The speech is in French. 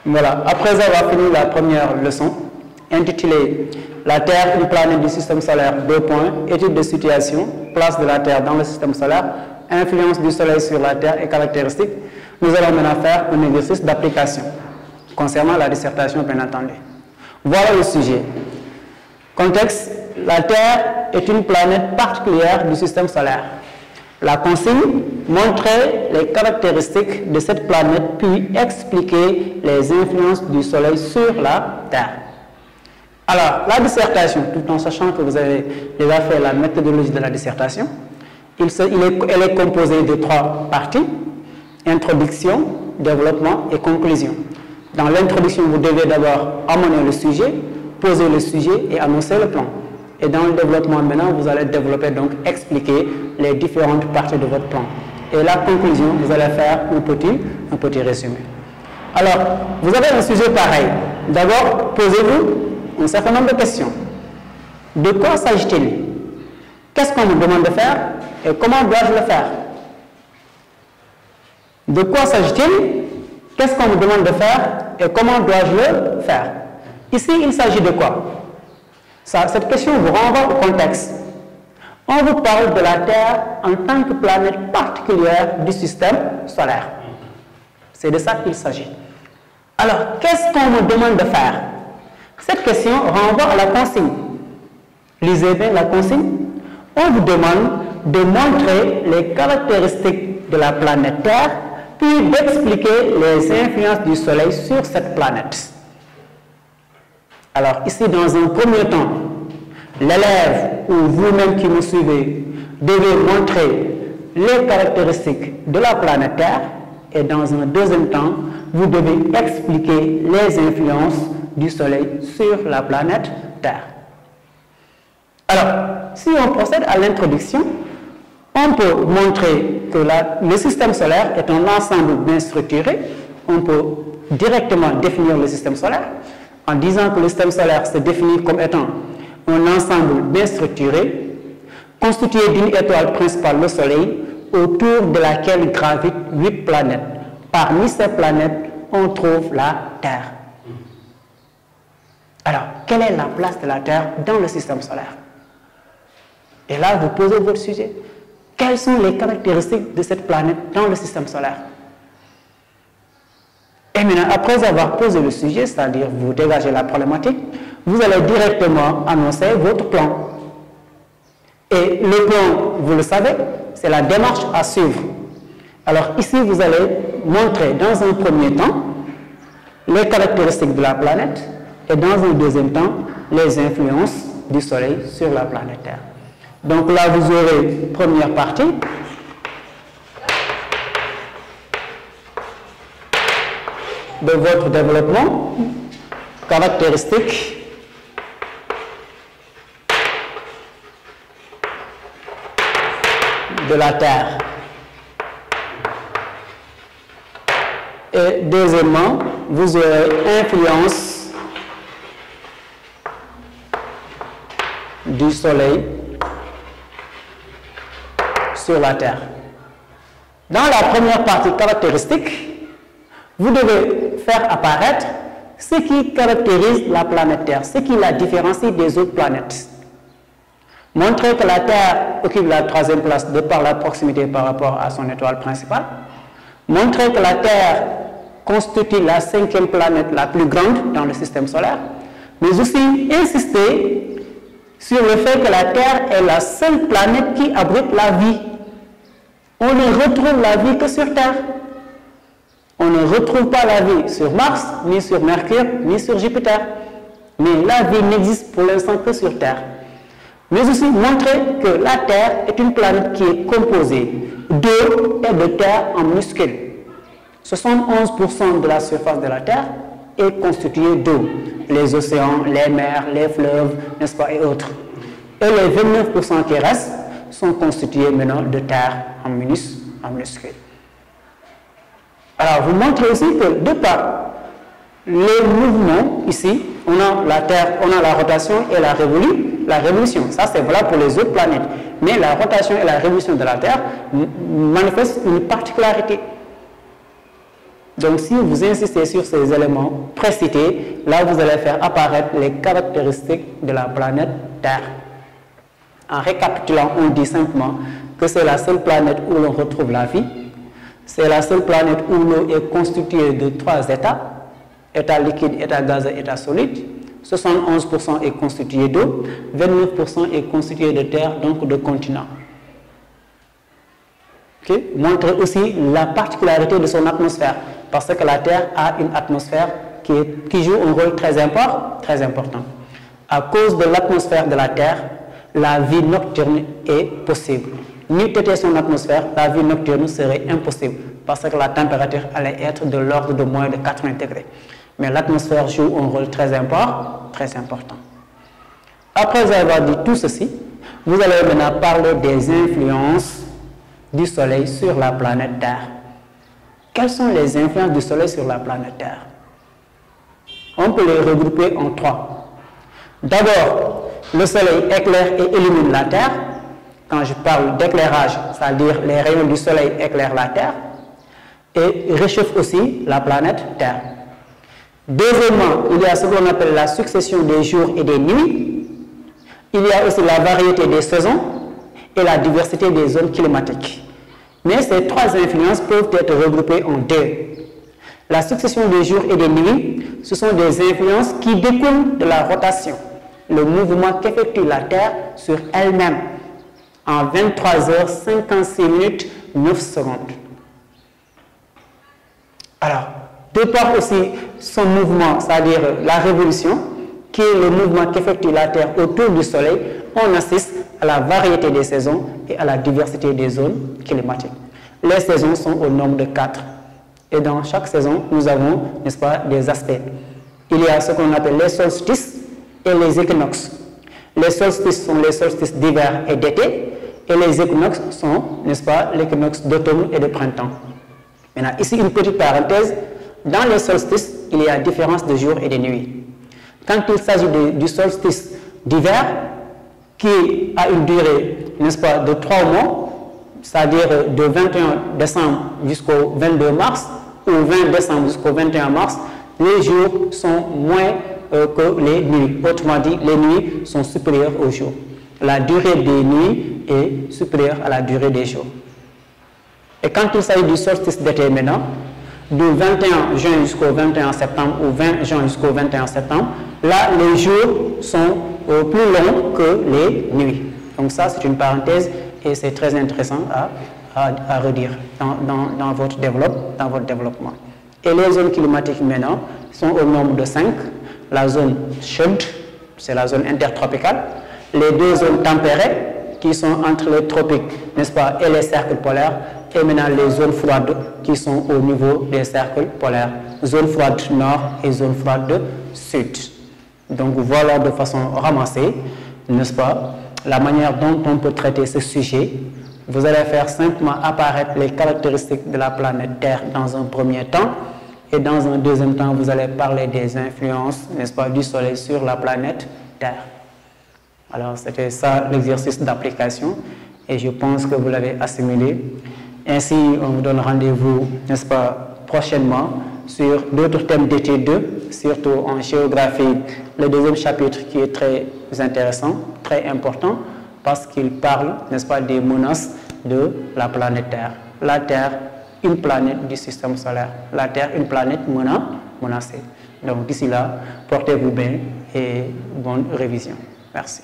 Voilà, après avoir fini la première leçon, intitulée « La Terre, une planète du système solaire, 2 points, étude de situation, place de la Terre dans le système solaire, influence du Soleil sur la Terre et caractéristiques », nous allons maintenant faire un exercice d'application concernant la dissertation, bien entendu. Voilà le sujet. Contexte, la Terre est une planète particulière du système solaire. La consigne, montrer les caractéristiques de cette planète puis expliquer les influences du Soleil sur la Terre. Alors, la dissertation, tout en sachant que vous avez déjà fait la méthodologie de la dissertation, elle est composée de 3 parties, introduction, développement et conclusion. Dans l'introduction, vous devez d'abord amener le sujet, poser le sujet et annoncer le plan. Et dans le développement, maintenant, vous allez développer, donc expliquer les différentes parties de votre plan. Et la conclusion, vous allez faire un petit résumé. Alors, vous avez un sujet pareil. D'abord, posez-vous un certain nombre de questions. De quoi s'agit-il? Qu'est-ce qu'on me demande de faire et comment dois-je le faire? De quoi s'agit-il? Qu'est-ce qu'on me demande de faire et comment dois-je le faire? Ici, il s'agit de quoi? Cette question vous renvoie au contexte. On vous parle de la Terre en tant que planète particulière du système solaire. C'est de ça qu'il s'agit. Alors, qu'est-ce qu'on me demande de faire? Cette question renvoie à la consigne. Lisez bien la consigne. On vous demande de montrer les caractéristiques de la planète Terre, puis d'expliquer les influences du Soleil sur cette planète. Alors ici, dans un premier temps, l'élève ou vous-même qui me suivez devez montrer les caractéristiques de la planète Terre et dans un deuxième temps, vous devez expliquer les influences du Soleil sur la planète Terre. Alors, si on procède à l'introduction, on peut montrer que le système solaire est un ensemble bien structuré. On peut directement définir le système solaire en disant que le système solaire se définit comme étant un ensemble bien structuré, constitué d'une étoile principale, le Soleil, autour de laquelle gravitent 8 planètes. Parmi ces planètes, on trouve la Terre. Alors, quelle est la place de la Terre dans le système solaire? Et là, vous posez votre sujet. Quelles sont les caractéristiques de cette planète dans le système solaire? Et maintenant, après avoir posé le sujet, c'est-à-dire vous dégagez la problématique, vous allez directement annoncer votre plan. Et le plan, vous le savez, c'est la démarche à suivre. Alors ici, vous allez montrer dans un premier temps les caractéristiques de la planète et dans un deuxième temps, les influences du Soleil sur la planète Terre. Donc là, vous aurez première partie. De votre développement, caractéristiques de la Terre. Et deuxièmement, vous aurez influence du Soleil sur la Terre. Dans la première partie caractéristique, vous devez faire apparaître ce qui caractérise la planète Terre, ce qui la différencie des autres planètes. Montrer que la Terre occupe la 3e place de par la proximité par rapport à son étoile principale. Montrer que la Terre constitue la 5e planète la plus grande dans le système solaire. Mais aussi insister sur le fait que la Terre est la seule planète qui abrite la vie. On ne retrouve la vie que sur Terre. On ne retrouve pas la vie sur Mars, ni sur Mercure, ni sur Jupiter. Mais la vie n'existe pour l'instant que sur Terre. Mais aussi montrer que la Terre est une planète qui est composée d'eau et de terre en minuscule. 71% de la surface de la Terre est constitué d'eau. Les océans, les mers, les fleuves, n'est-ce pas, et autres. Et les 29% qui restent sont constitués maintenant de terre en minuscule. Alors, vous montrez aussi que de par les mouvements, ici, on a la Terre, on a la rotation et la révolution. Ça, c'est valable pour les autres planètes. Mais la rotation et la révolution de la Terre manifestent une particularité. Donc, si vous insistez sur ces éléments précités, là, vous allez faire apparaître les caractéristiques de la planète Terre. En récapitulant, on dit simplement que c'est la seule planète où l'on retrouve la vie. C'est la seule planète où l'eau est constituée de 3 états. État liquide, état gazeux, état solide. 71% est constitué d'eau, 29% est constitué de terre, donc de continents. Okay? Montre aussi la particularité de son atmosphère, parce que la Terre a une atmosphère qui joue un rôle très important. À cause de l'atmosphère de la Terre, la vie nocturne est possible. N'eût été son atmosphère, la vie nocturne serait impossible, parce que la température allait être de l'ordre de moins de 80 degrés. Mais l'atmosphère joue un rôle très important. Après avoir dit tout ceci, vous allez maintenant parler des influences du Soleil sur la planète Terre. Quelles sont les influences du Soleil sur la planète Terre? On peut les regrouper en 3. D'abord, le Soleil éclaire et illumine la Terre. Quand je parle d'éclairage, c'est-à-dire les rayons du Soleil éclairent la Terre et réchauffent aussi la planète Terre. Deuxièmement, il y a ce qu'on appelle la succession des jours et des nuits. Il y a aussi la variété des saisons et la diversité des zones climatiques. Mais ces 3 influences peuvent être regroupées en 2. La succession des jours et des nuits, ce sont des influences qui découlent de la rotation, le mouvement qu'effectue la Terre sur elle-même en 23h56 9 secondes. Alors, de par aussi son mouvement, c'est-à-dire la révolution, qui est le mouvement qu'effectue la Terre autour du Soleil, on assiste à la variété des saisons et à la diversité des zones climatiques. Les saisons sont au nombre de 4. Et dans chaque saison, nous avons, n'est-ce pas, des aspects. Il y a ce qu'on appelle les solstices et les équinoxes. Les solstices sont les solstices d'hiver et d'été, et les équinoxes sont, n'est-ce pas, l'équinoxe d'automne et de printemps. Maintenant, ici, une petite parenthèse. Dans les solstices, il y a différence de jours et de nuits. Quand il s'agit du solstice d'hiver, qui a une durée, n'est-ce pas, de 3 mois, c'est-à-dire de 21 décembre jusqu'au 22 mars, ou 20 décembre jusqu'au 21 mars, les jours sont moins que les nuits. Autrement dit, les nuits sont supérieures aux jours. La durée des nuits est supérieure à la durée des jours. Et quand il s'agit du solstice d'été maintenant, du 21 juin jusqu'au 21 septembre ou 20 juin jusqu'au 21 septembre, là, les jours sont plus longs que les nuits. Donc ça, c'est une parenthèse et c'est très intéressant à redire dans votre développement. Et les zones climatiques maintenant sont au nombre de 5. La zone chaude, c'est la zone intertropicale. Les 2 zones tempérées, qui sont entre les tropiques, n'est-ce pas, et les cercles polaires. Et maintenant les zones froides qui sont au niveau des cercles polaires. Zone froide nord et zone froide sud. Donc voilà de façon ramassée, n'est-ce pas, la manière dont on peut traiter ce sujet. Vous allez faire simplement apparaître les caractéristiques de la planète Terre dans un premier temps. Et dans un deuxième temps, vous allez parler des influences, n'est-ce pas, du Soleil sur la planète Terre. Alors c'était ça l'exercice d'application. Et je pense que vous l'avez assimilé. Ainsi, on vous donne rendez-vous, n'est-ce pas, prochainement sur d'autres thèmes d'études, surtout en géographie, le deuxième chapitre qui est très intéressant, très important, parce qu'il parle, n'est-ce pas, des menaces de la planète Terre. La Terre, une planète du système solaire. La Terre, une planète menacée. Donc d'ici là, portez-vous bien et bonne révision. Merci.